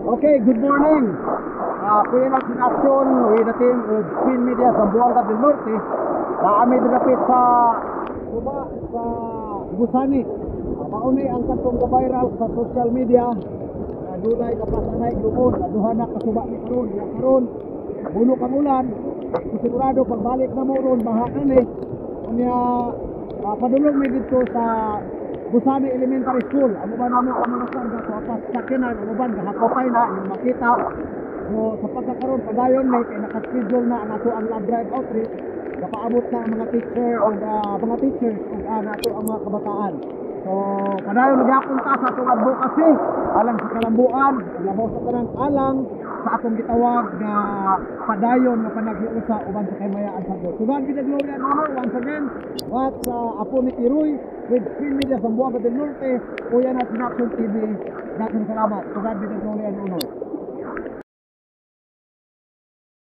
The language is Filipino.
Okay, good morning. Kuya Natin Action with the team of Spin Media sa Buanga del Norte. Naami dinapit sa Suba sa Gusani. Maunay ang katong ka-viral sa social media. Dunay kapasanay luon, aduhana ka suba ni karon. Buno kang ulan. Sigurado pagbalik na mo ron baha ni. Kanya padulong mi dito sa Gusani Elementary School. Ano ba namo kamanasan sa apas sakinan, ano ba gahapopay na yung makita. So sa pagkakaroon padayon may kay naka-schedule na ato ang lab drive outreach. Napaabot na ang mga teachers ug nato ang mga kabataan. So padayon nagyapon ta sa atong advocacy alang sa kalambuan, labaw sa tanang alang sa atong gitawag na padayon nga panaghiusa uban sa kahimayaan sa Dios. So God be the glory and honor once again. At sa Apo ni Tiroy with Spin Media sa Buanga del Norte, Kuya Natin Action TV. Daghang salamat. So God be the glory and honor.